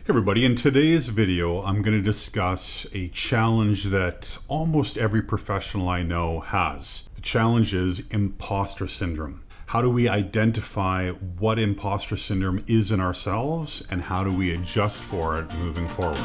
Hey everybody, in today's video, I'm going to discuss a challenge that almost every professional I know has. The challenge is imposter syndrome. How do we identify what imposter syndrome is in ourselves, and how do we adjust for it moving forward?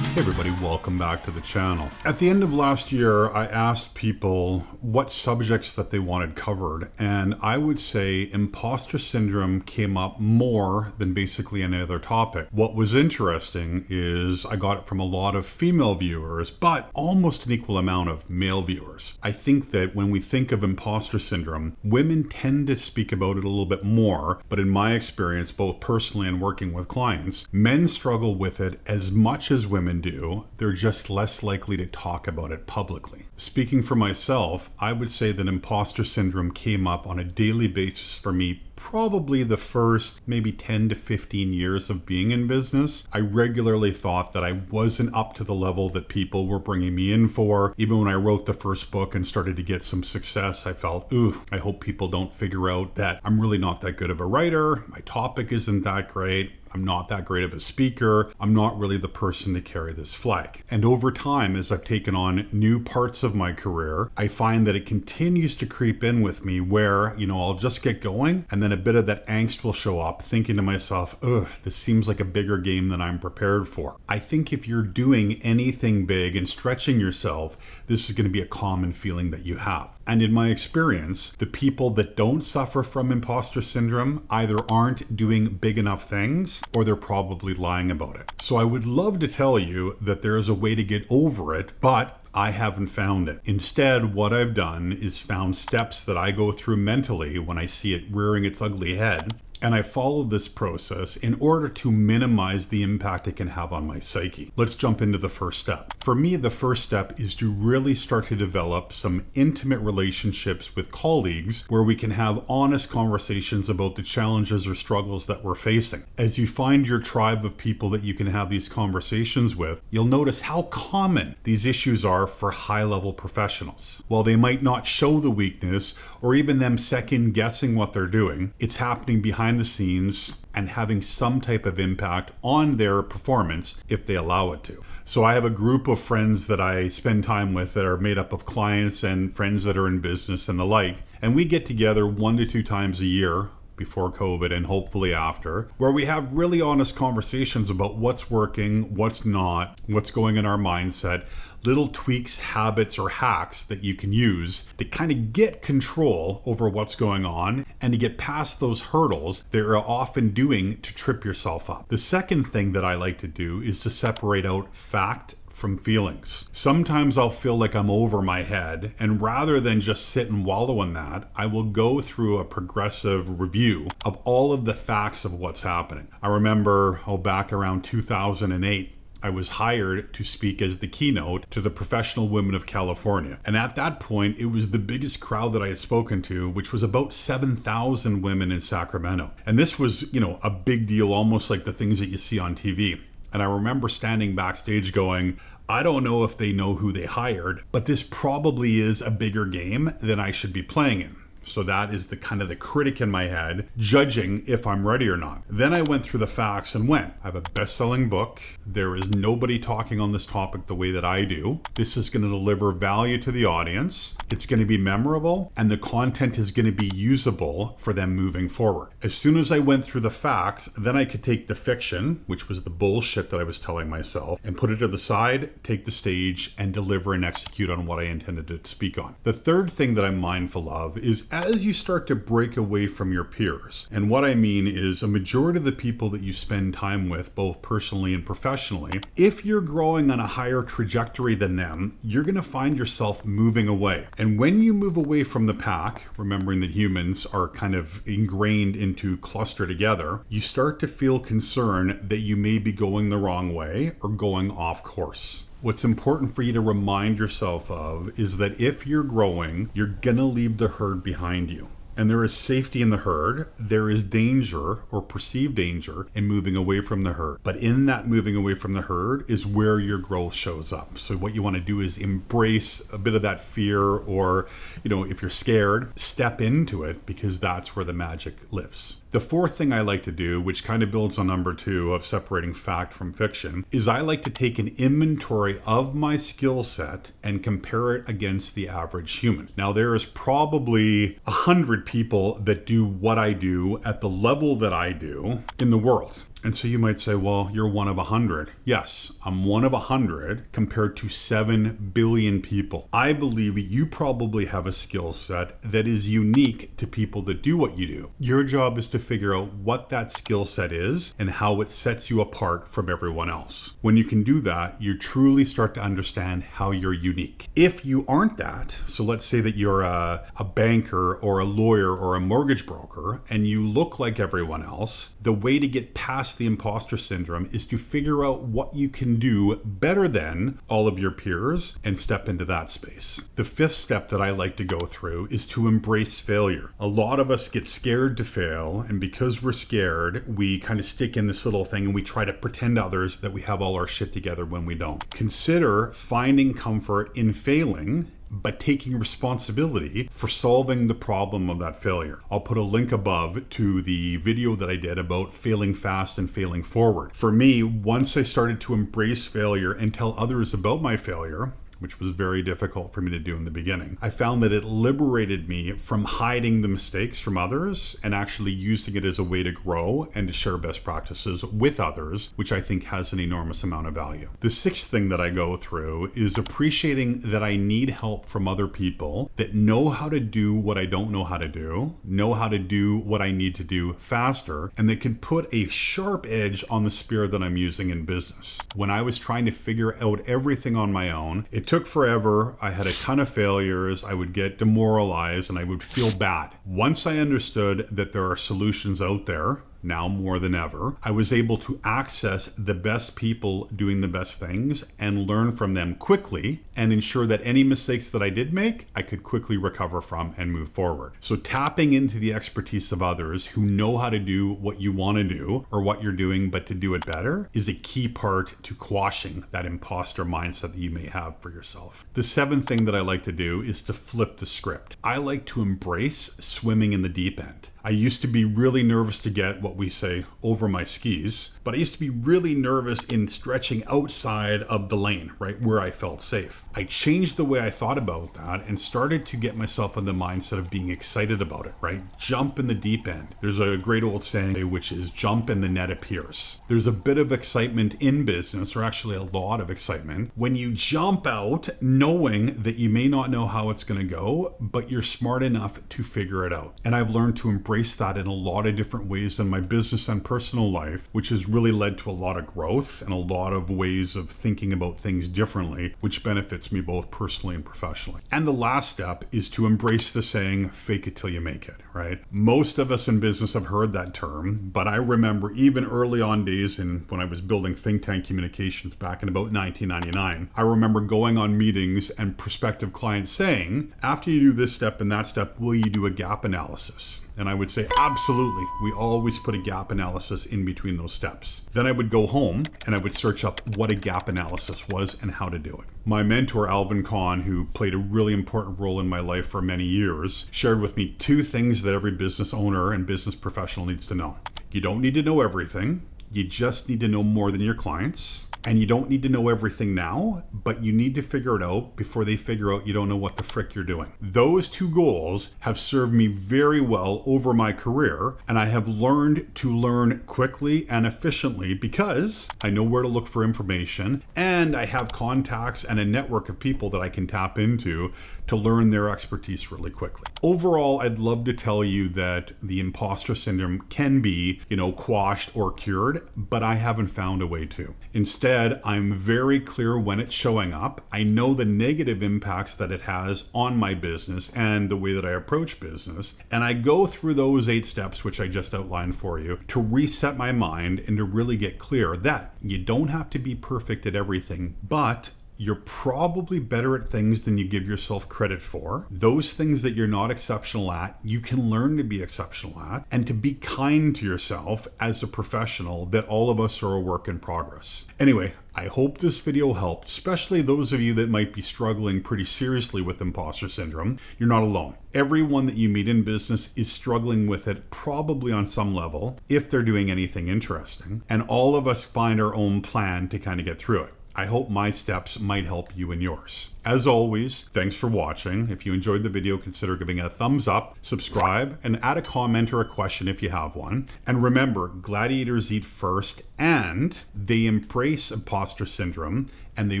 Hey everybody, welcome back to the channel. At the end of last year, I asked people what subjects that they wanted covered, and I would say imposter syndrome came up more than basically any other topic. What was interesting is I got it from a lot of female viewers, but almost an equal amount of male viewers. I think that when we think of imposter syndrome, women tend to speak about it a little bit more, but in my experience, both personally and working with clients, men struggle with it as much as women do. They're just less likely to talk about it publicly. Speaking for myself, I would say that imposter syndrome came up on a daily basis for me probably the first maybe 10 to 15 years of being in business. I regularly thought that I wasn't up to the level that people were bringing me in for. Even when I wrote the first book and started to get some success, I felt, I hope people don't figure out that I'm really not that good of a writer. My topic isn't that great. I'm not that great of a speaker. I'm not really the person to carry this flag. And over time, as I've taken on new parts of my career, I find that it continues to creep in with me where, I'll just get going and then a bit of that angst will show up, thinking to myself, this seems like a bigger game than I'm prepared for. I think if you're doing anything big and stretching yourself, this is going to be a common feeling that you have. And in my experience, the people that don't suffer from imposter syndrome either aren't doing big enough things or they're probably lying about it. So I would love to tell you that there is a way to get over it, but I haven't found it. Instead, what I've done is found steps that I go through mentally when I see it rearing its ugly head. And I follow this process in order to minimize the impact it can have on my psyche. Let's jump into the first step. For me, the first step is to really start to develop some intimate relationships with colleagues where we can have honest conversations about the challenges or struggles that we're facing. As you find your tribe of people that you can have these conversations with, you'll notice how common these issues are for high-level professionals. While they might not show the weakness or even them second guessing what they're doing, it's happening behind the scenes and having some type of impact on their performance if they allow it to. So I have a group of friends that I spend time with that are made up of clients and friends that are in business and the like, and we get together 1 to 2 times a year before COVID and hopefully after, where we have really honest conversations about what's working, what's not, what's going in our mindset, little tweaks, habits, or hacks that you can use to kind of get control over what's going on and to get past those hurdles that you're often doing to trip yourself up. The second thing that I like to do is to separate out fact from feelings. Sometimes I'll feel like I'm over my head, and rather than just sit and wallow in that, I will go through a progressive review of all of the facts of what's happening. I remember, back around 2008, I was hired to speak as the keynote to the Professional Women of California. And at that point, it was the biggest crowd that I had spoken to, which was about 7,000 women in Sacramento. And this was, a big deal, almost like the things that you see on TV. And I remember standing backstage going, I don't know if they know who they hired, but this probably is a bigger game than I should be playing in. So that is the kind of the critic in my head, judging if I'm ready or not. Then I went through the facts and went, I have a best-selling book. There is nobody talking on this topic the way that I do. This is going to deliver value to the audience. It's going to be memorable, and the content is going to be usable for them moving forward. As soon as I went through the facts, then I could take the fiction, which was the bullshit that I was telling myself, and put it to the side, take the stage, and deliver and execute on what I intended to speak on. The third thing that I'm mindful of is as you start to break away from your peers, and what I mean is a majority of the people that you spend time with, both personally and professionally, if you're growing on a higher trajectory than them, you're going to find yourself moving away. And when you move away from the pack, remembering that humans are kind of ingrained into cluster together, you start to feel concern that you may be going the wrong way or going off course. What's important for you to remind yourself of is that if you're growing, you're gonna leave the herd behind you. and there is safety in the herd. There is danger or perceived danger in moving away from the herd. But in that moving away from the herd is where your growth shows up. So what you want to do is embrace a bit of that fear, or, if you're scared, step into it, because that's where the magic lives. The fourth thing I like to do, which kind of builds on number 2 of separating fact from fiction, is I like to take an inventory of my skill set and compare it against the average human. Now, there is probably 100 people that do what I do at the level that I do in the world. And so you might say, well, you're one of 100. Yes, I'm one of 100 compared to 7 billion people. I believe you probably have a skill set that is unique to people that do what you do. Your job is to figure out what that skill set is and how it sets you apart from everyone else. When you can do that, you truly start to understand how you're unique. If you aren't that, so let's say that you're a banker or a lawyer or a mortgage broker and you look like everyone else, the way to get past the imposter syndrome is to figure out what you can do better than all of your peers and step into that space. The fifth step that I like to go through is to embrace failure. A lot of us get scared to fail, and because we're scared, we kind of stick in this little thing and we try to pretend to others that we have all our shit together when we don't. Consider finding comfort in failing, but taking responsibility for solving the problem of that failure. I'll put a link above to the video that I did about failing fast and failing forward. For me, once I started to embrace failure and tell others about my failure, which was very difficult for me to do in the beginning, I found that it liberated me from hiding the mistakes from others and actually using it as a way to grow and to share best practices with others, which I think has an enormous amount of value. The sixth thing that I go through is appreciating that I need help from other people that know how to do what I don't know how to do, know how to do what I need to do faster, and that can put a sharp edge on the spear that I'm using in business. When I was trying to figure out everything on my own, it took forever. I had a ton of failures. I would get demoralized and I would feel bad. Once I understood that there are solutions out there, now more than ever, I was able to access the best people doing the best things and learn from them quickly and ensure that any mistakes that I did make, I could quickly recover from and move forward. So tapping into the expertise of others who know how to do what you want to do or what you're doing, but to do it better, is a key part to quashing that imposter mindset that you may have for yourself. The seventh thing that I like to do is to flip the script. I like to embrace swimming in the deep end. I used to be really nervous to get what we say over my skis, but I used to be really nervous in stretching outside of the lane, right, where I felt safe. I changed the way I thought about that and started to get myself in the mindset of being excited about it, right? Jump in the deep end. There's a great old saying, which is jump and the net appears. There's a bit of excitement in business, or actually a lot of excitement, when you jump out knowing that you may not know how it's going to go, but you're smart enough to figure it out. And I've learned to embrace that in a lot of different ways in my business and personal life, which has really led to a lot of growth and a lot of ways of thinking about things differently, which benefits me both personally and professionally. And the last step is to embrace the saying, fake it till you make it, right? Most of us in business have heard that term, but I remember even early on days when I was building think tank communications back in about 1999, I remember going on meetings and prospective clients saying, after you do this step and that step, will you do a gap analysis? And I would say, absolutely. We always put a gap analysis in between those steps. Then I would go home and I would search up what a gap analysis was and how to do it. My mentor, f&ck, who played a really important role in my life for many years, shared with me 2 things that every business owner and business professional needs to know. You don't need to know everything. You just need to know more than your clients. And you don't need to know everything now, but you need to figure it out before they figure out you don't know what the frick you're doing. Those 2 goals have served me very well over my career, and I have learned to learn quickly and efficiently because I know where to look for information, and I have contacts and a network of people that I can tap into to learn their expertise really quickly. Overall, I'd love to tell you that the imposter syndrome can be, quashed or cured, but I haven't found a way to. Instead, I'm very clear when it's showing up. I know the negative impacts that it has on my business and the way that I approach business. And I go through those 8 steps, which I just outlined for you, to reset my mind and to really get clear that you don't have to be perfect at everything, but You're probably better at things than you give yourself credit for. Those things that you're not exceptional at, you can learn to be exceptional at, and to be kind to yourself as a professional, that all of us are a work in progress. Anyway, I hope this video helped, especially those of you that might be struggling pretty seriously with imposter syndrome. You're not alone. Everyone that you meet in business is struggling with it, probably on some level, if they're doing anything interesting. And all of us find our own plan to kind of get through it. I hope my steps might help you in yours. As always, thanks for watching. If you enjoyed the video, consider giving it a thumbs up, subscribe, and add a comment or a question if you have one. And remember, gladiators eat first, and they embrace imposter syndrome, and they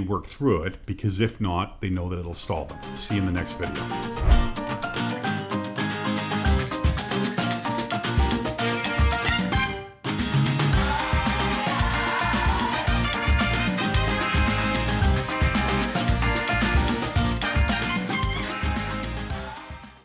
work through it, because if not, they know that it'll stall them. See you in the next video.